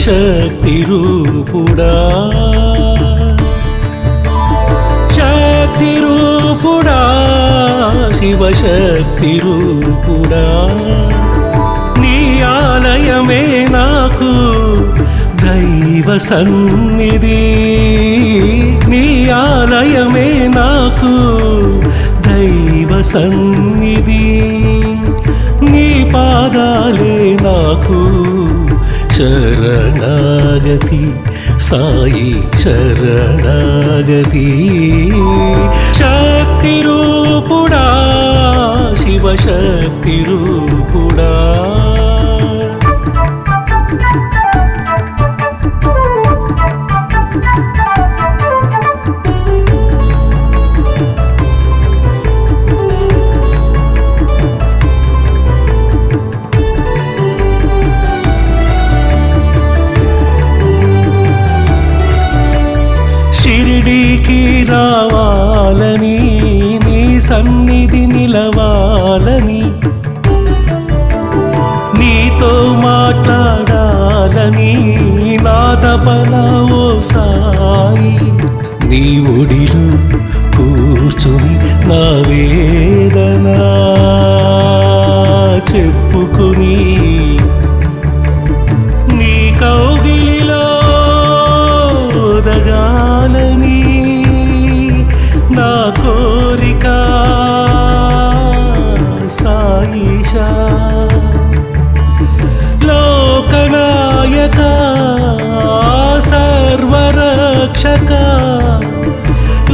శివశక్తి రూపుడా శక్తి రూపుడా శివశక్తి రూపుడా నీ ఆలయమే నాకు దైవ సన్నిధి నీ ఆలయమే నాకు దైవ సన్నిధి నీ పాదాలే నాకు శరణాగతి సాయి శరణాగతి శక్తి రూపుడా శివశక్తి రూపుడా షిరిడీకి రావాలని నీ సన్నిధి నిలవాలని నీతో మాట్లాడాలని నా తపన ఓ సాయి నీ ఒడిలో కూర్చుని నా వేదన చెప్పుకుని నీ కౌగిలిలో ఒదగాలని నా కోరిక సాయిషా లోకనాయక సర్వరక్షక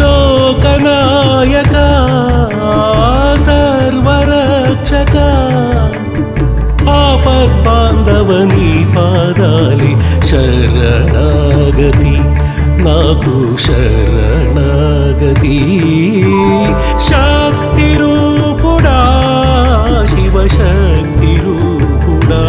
లోకనాయక సర్వరక్షక ఆపద్బాంధవని పాదాలి శరణాగతి నాకు శరణాగతి శక్తి రూపుడా శివశక్తి రూపుడా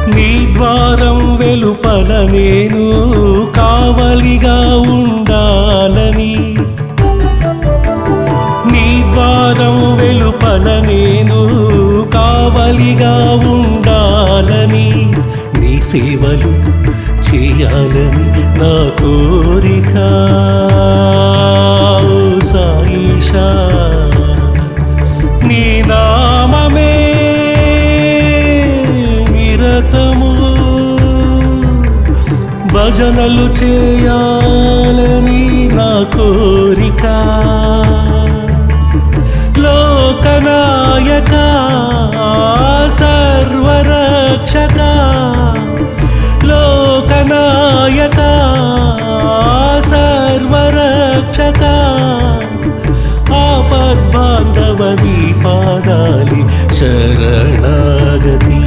నీ ద్వారం వెలుపల నేను కావలిగా ఉండాలని నీ ద్వారం వెలుపల నేను కావలిగా ఉండాలని నీ సేవలు చేయాలని నా కోరిక ఓ సాయిషా నీ నామమే భజనలు చేయాలని నా కోరిక లోకనాయక సర్వరక్షక లోకనాయక సర్వరక్షక ఆపద్బాంధవని పాదాలి శరణాగతి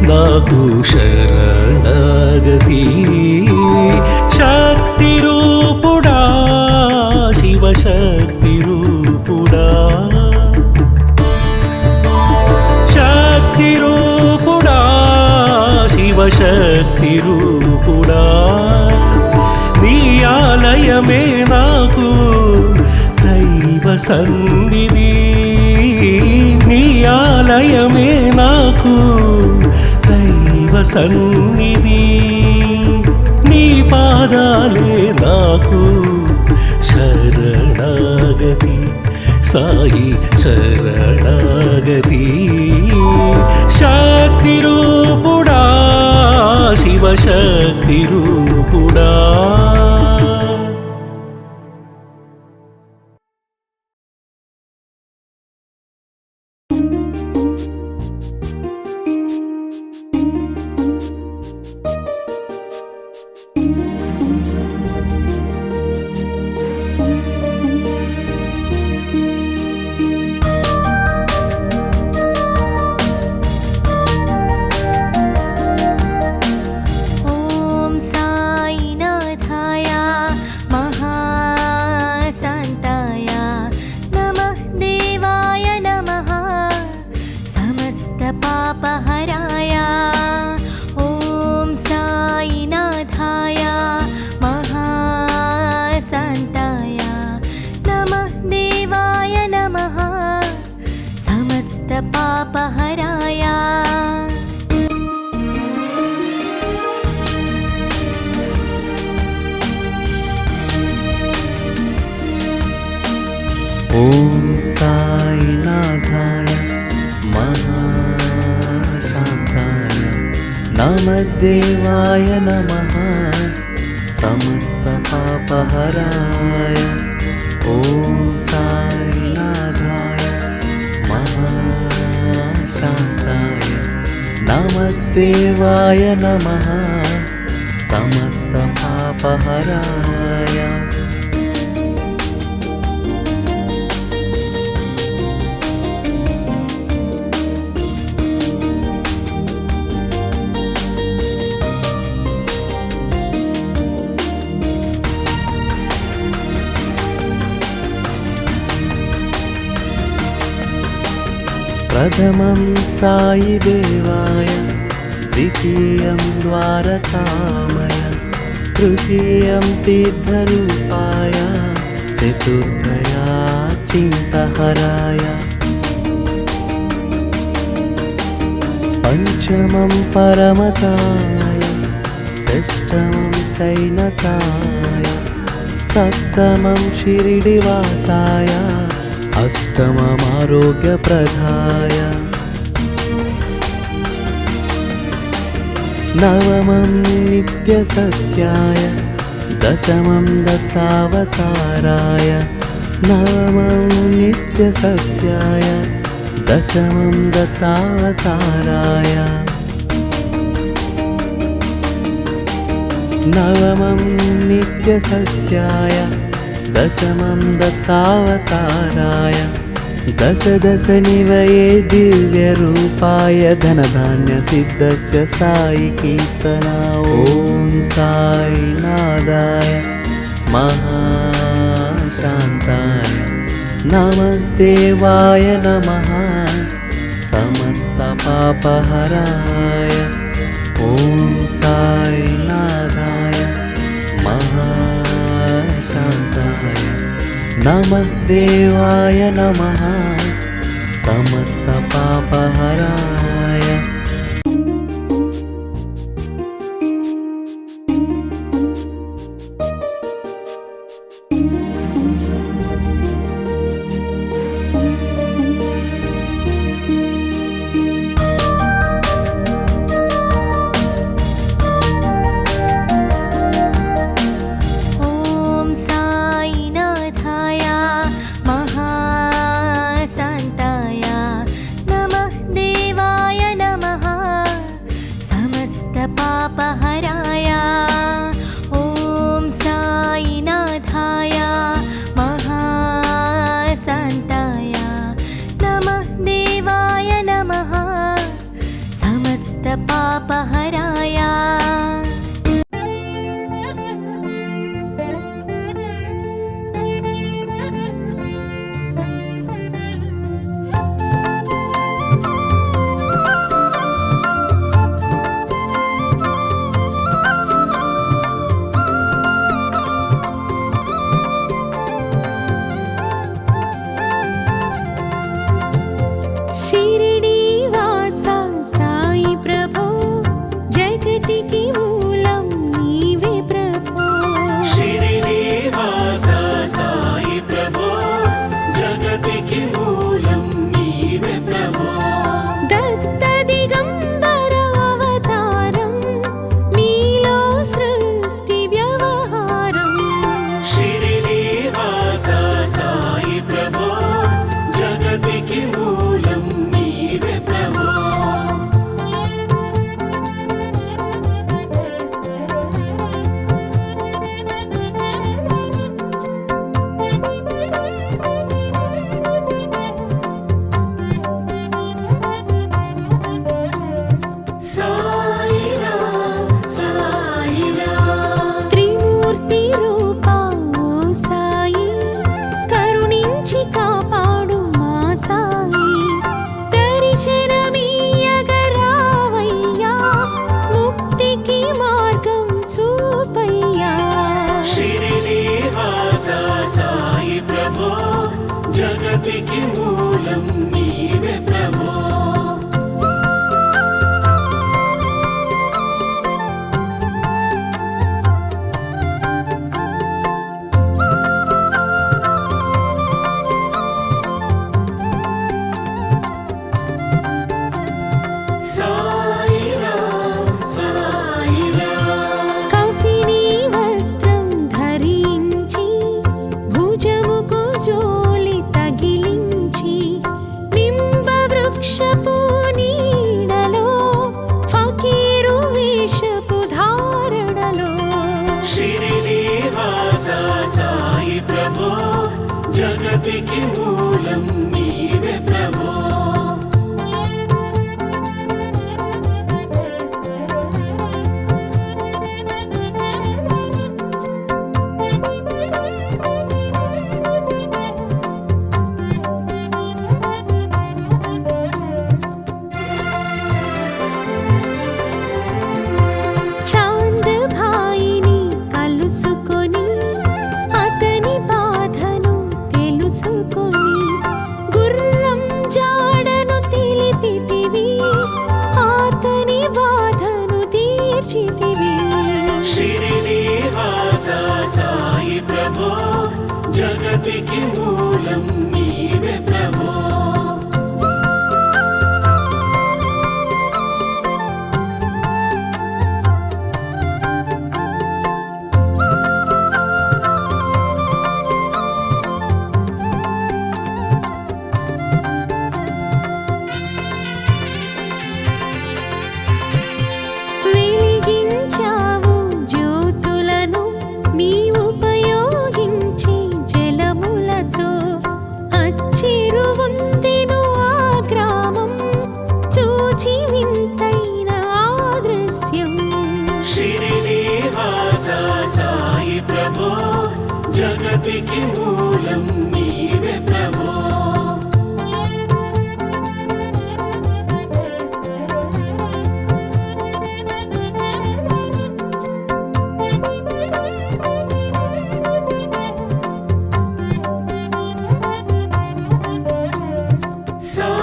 నాకు శరణాగతి శక్తి రూపుడా శివశక్తి రూపుడా శక్తి రూపుడా శివశక్తి రూపుడా నీ ఆలయమే నాకు దైవ సన్నిధి నీ ఆలయమే నాకు దైవ సన్నిధి నీ పాదాలే నాకు శరణాగతి సాయి శరణాగతి శక్తి రూపుడా శివశక్తి రూపుడా ఓ समस्तपापहराय ॐ साईनाथाय महाशान्ताय नमद्देवाय नमः समस्तपापहराय ॐ साईनाथाय महाशान्ताय नमद्देवाय नमः समस्तपापहराय प्रथमं साईदेवाय द्वितीयं द्वारकामय तृतीयं तीर्थरूपाय चतुर्थया चिन्तहराय पञ्चमं परमताय षष्ठमं सैनताय सप्तमं शिरिडिवासाय अष्टममारोग्यप्रदाय नवमं नित्यसत्याय दशमं दत्तावताराय नवमं नित्यसत्याय दशमं दत्तावताराय नवमं नित्यसत्याय दशमं दत्तावताराय दशदशनिवये दिव्यरूपाय धनधान्यसिद्धस्य साई कीर्तना ॐ साईनाथाय महाशान्ताय नमद्देवाय नमः समस्तपापहराय ॐ साईनाथाय महाशान्ताय नमद्देवाय नमः समस्तपापहराय पापहराय ॐ साईनाथाय महाशान्ताय नमः देवाय नमः समस्तपापहराय शिरिडीवासा साई प्रभो जगतिकी मूलं नीवे प्रभो शिरिडीवासा साई प्रभो जगतिकी मूलं नीवे प्रभो दत्तदिगम्बर अवतारं नीलो सृष्टि व्यवहारं शिरिडीवासा साई प्रभो जगतिकी मूलं नीवे प्रभो त्रिमूर्ति रूपा ओ साई करुणिंచి కాపాడు మా సాయి దర్శనమియ్యగరావయ్యా ముక్తికి మార్గం చూపయ్యా शिरिडीवासा साई प्रभो जगतिकी मूलं नीवे प्रभो వృక్షపు నీడలో ఫకీరు వేషపు ధారణలో షిరిడి వాస సాయి ప్రభో జగతికి మూలం నీవే ప్రభో చాంద్ భాయిని కలుసుకొని అతని బాధను తెలుసుకొని గుర్రం జాడను తెలిపితివి అతని బాధను తీర్చితివి షిరిడి వాస సాయి ప్రభో జగతికి మూలం నీవే ప్రభో వెలిగించావు జ్యోతులను నీ ఉపయోగించి జలములతో అచ్చిరువుందెను ఆ గ్రామం చూచి వింతైన ఆ దృశ్యం షిరిడి వాస సాయి ప్రభో జగతికి మూలం నీవే ప్రభో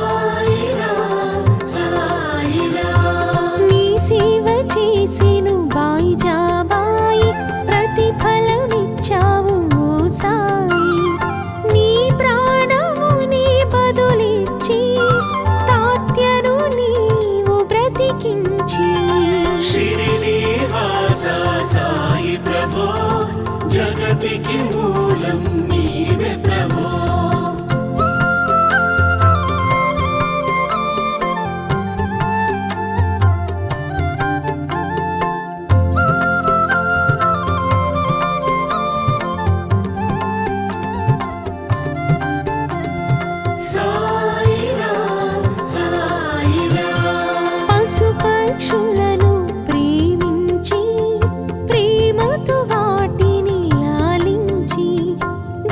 సాయిరాం సాయిరాం నీ సేవ చేసెను బాయిజాబాయి ప్రతిఫలమిచ్చావు ఓ సాయి నీ ప్రాణముని బదులిచ్చి తాత్యను నీవు బ్రతికించి షిరిడి వాస సాయి ప్రభో జగతికి మూలం నీవే ప్రభో సాయిరాం సాయిరాం పశుపక్షులను ప్రేమించి ప్రేమతో వాటిని లాలించి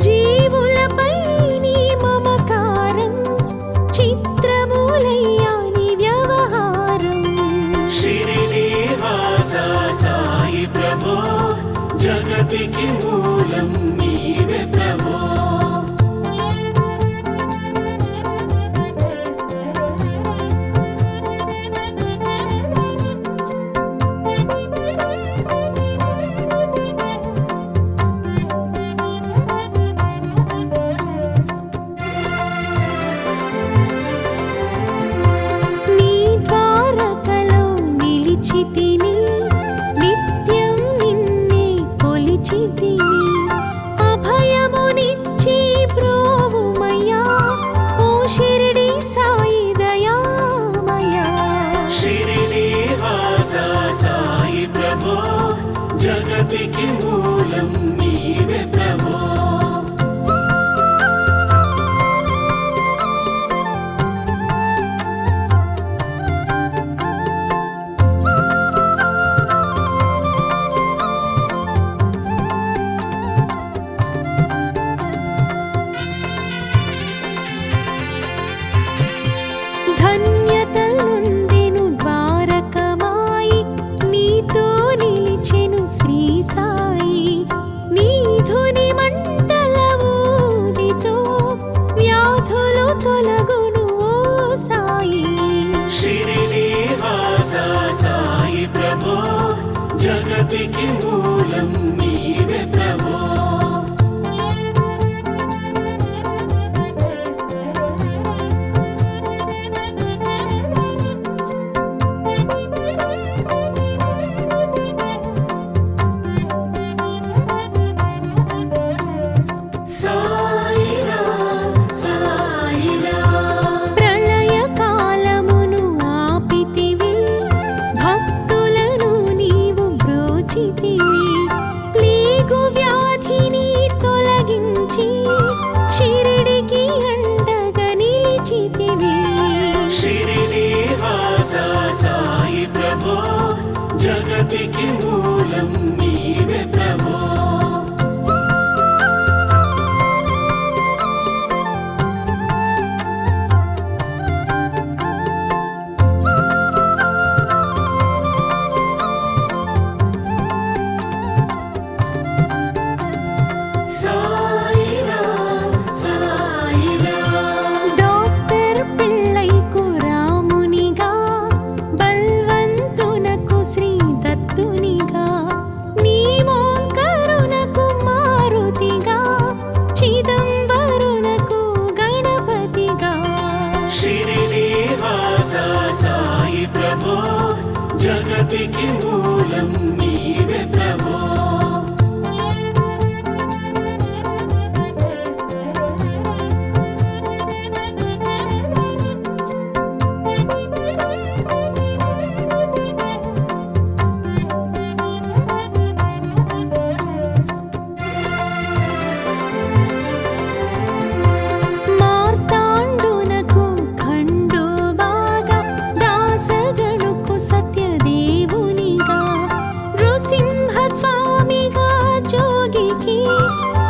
జీవులపై నీ మమకారం చిత్రమూలయ్యా నీ వ్యవహారం షిరిడి వాస సాయి ప్రభో జగతికి మూలం నీవే ప్రభో నీ ద్వారకలో నిలిచితిని నిత్యం నిన్నే కొలిచితిని అభయమునిచ్చి బ్రోవుమయ్యా ఓ షిరిడి సాయి దయామయా షిరిడి వాస సాయి ప్రభో జగతికి మూలం నీవే ప్రభో ధన్యతలుందెను ద్వారకమాయి నీతో నిలిచెను శ్రీ సాయి నీ ధుని మంటల ఊదితో వ్యాధులు తొలగును ఓ సాయి షిరిడి వాస సాయి ప్రభో జగతికి మూలం నీవే ప్రభో సాయిరాం సాయిరాం ప్రళయకాల శ్రీనివాస సాయి ప్రభో జగతికి మూలం నీవే ప్రభో డాక్టర్ పిళ్ళైకు రామునిగా బల్వంతునకు శ్రీ దత్తునిగా నీమోంకరునకు మారుతిగా చిదంబరునకు గణపతిగా శ్రీనివాస సాయి ప్రభో జగతికి మూలం నీవే ప్రభో మార్తాండునకు ఖండోబాగా దాసగణుకు సత్యదేవునిగా నృసింహ స్వామిగా జోగికి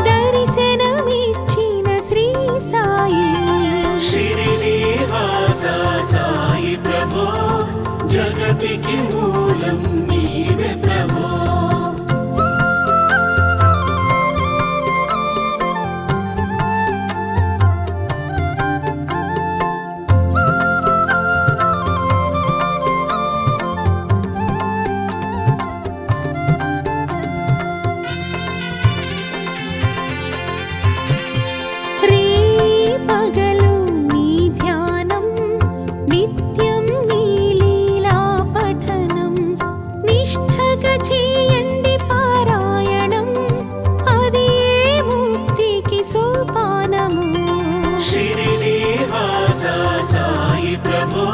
దర్శనమిచ్చిన శ్రీ సాయి శ్రీనివాస సాయి ప్రభో జగతికి మూలం నీవే ప్రభో రే పగలు నీ ధ్యానం నిత్యం నీ లీలా పఠనం నిష్ఠగా చేయండి పారాయణం అది ఏ ముక్తికి సోపానము శ్రీనివాస సాయి ప్రభో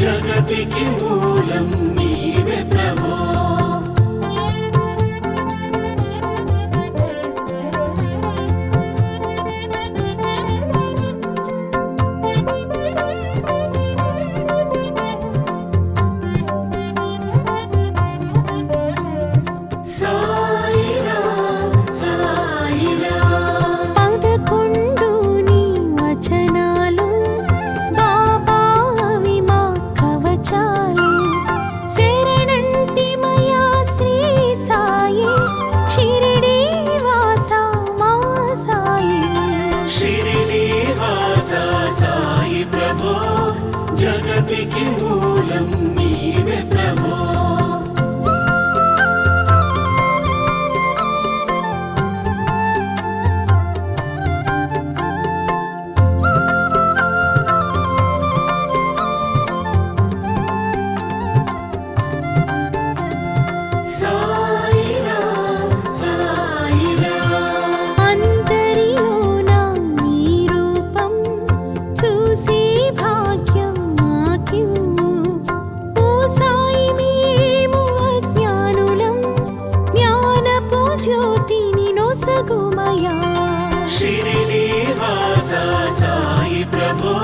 జగతికి మూలం నీవే ప్రభో పదకొండు నీ వచనాలు బాబా అవి మా కవచాలు శరణంటిమయా శ్రీ సాయి షిరిడి వాస మా సాయి శ్రీనివాస సాయి ప్రభో జగతికి మూలం నీవే ప్రభో అందరిలోన నీ రూపం చూసి భాగ్యం మాకివ్వు ఓ సాయి మేము అజ్ఞానులం జ్ఞానపు జ్యోతిని నొసగుమయా శ్రీనివాస సాయి ప్రభో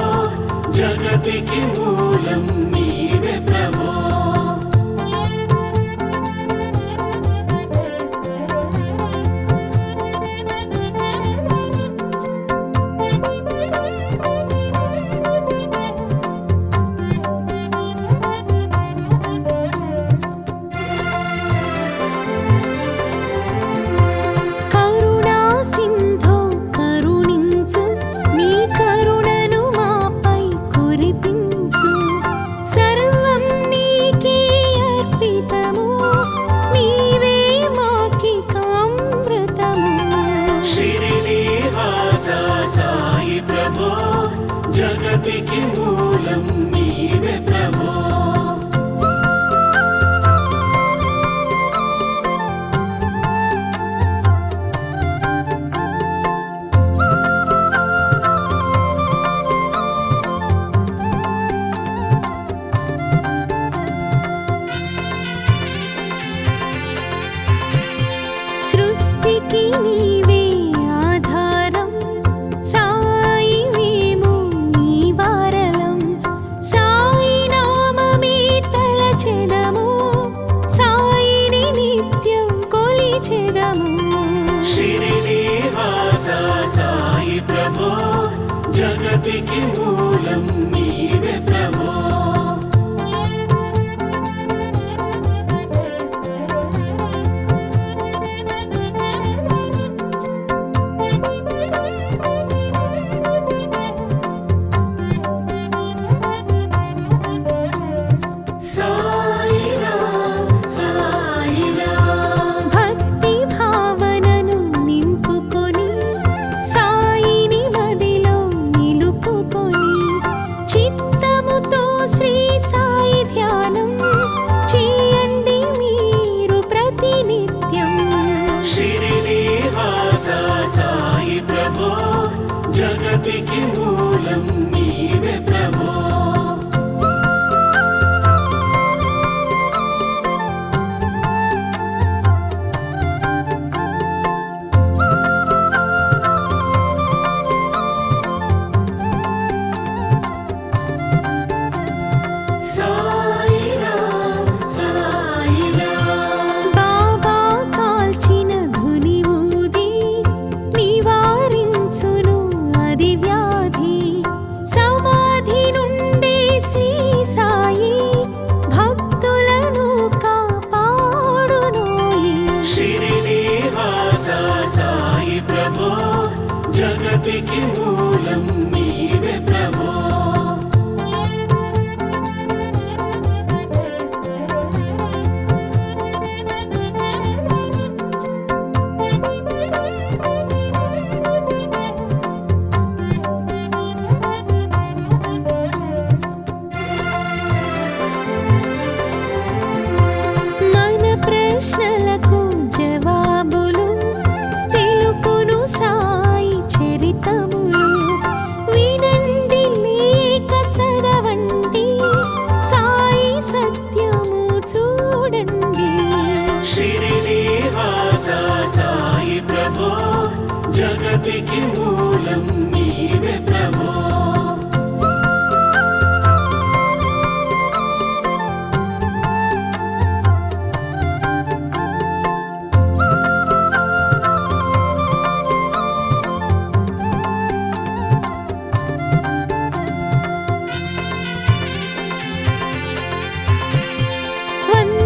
జగతికి మూలం నీవే ప్రభో కరుణా సింధో కరుణించు నీ కరుణను మాపై కురిపించు సర్వం నీకే అర్పితము నీవే మాకిక అమృతము శ్రీనివాస సాయి ప్రభో జగతికి మూలం నీవే ప్రభో సృష్టికి నీవే ఆధారం సాయి మేము నీ వారలం సాయి నామ జగతికి మూలం నీవే ప్రభో సాయిరాం సాయిరాం భక్తి భావనను నింపుకొని సాయిని మదిలో నిలుపుకొని చిత్తముతో శ్రీ సాయి ధ్యానం చేయండి మీరు ప్రతినిత్యం. షిరిడి వాస సాయి ప్రభో జగతికి మూలం నీవే ప్రభో సాయిరాం సాయిరాం బాబా కాల్చిన ధుని ఊది నివారించును అది వ్యాధి. సమాధి నుండి శ్రీ సాయి భక్తులను కాపాడునోయి. షిరిడి వాస సాయి ప్రభో జగతికి మూలం నీవే ప్రభో మన ప్రశ్నలకు జవాబులు తెలుపును సాయి చరితములు. వినండి లేక చదవండి సాయి సత్యము చూడండి. షిరిడి వాస సాయి ప్రభో జగతికి మూలం నీవే ప్రభో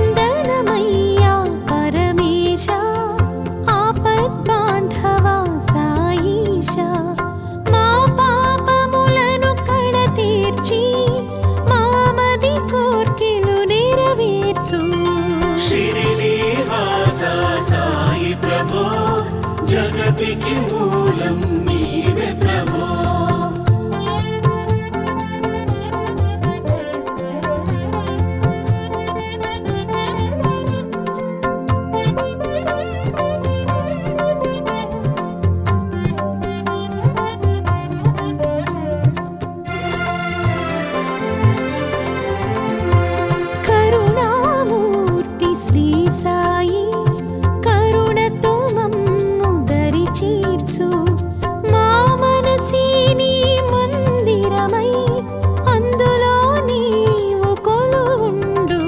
వందనమయ్యా పరమేశ ఆపద్బాంధవా సాయీశ. మా పాపములను కడతీర్చి మామది కోర్కెలు నెరవేర్చు. షిరిడి వాస సాయి ప్రభో జగతికి మూలం నీవే ప్రభో కరుణామూర్తి శ్రీ సాయి కరుణతో మమ్ము దరి చేర్చు. మా మనసే నీ మందిరమై అందులో నీవు కొలువుండు.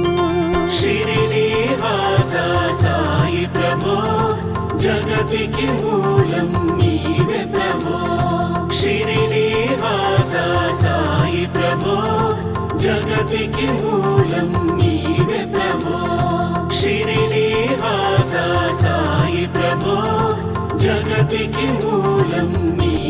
షిరిడి వాస సాయి ప్రభో జగతికి మూలం నీవే ప్రభో షిరిడి వాస సాయి ప్రభో జగతికి మూలం నీవే ప్రభో షిరిడి వాస సాయి ప్రభో జగతికి మూలం నీవే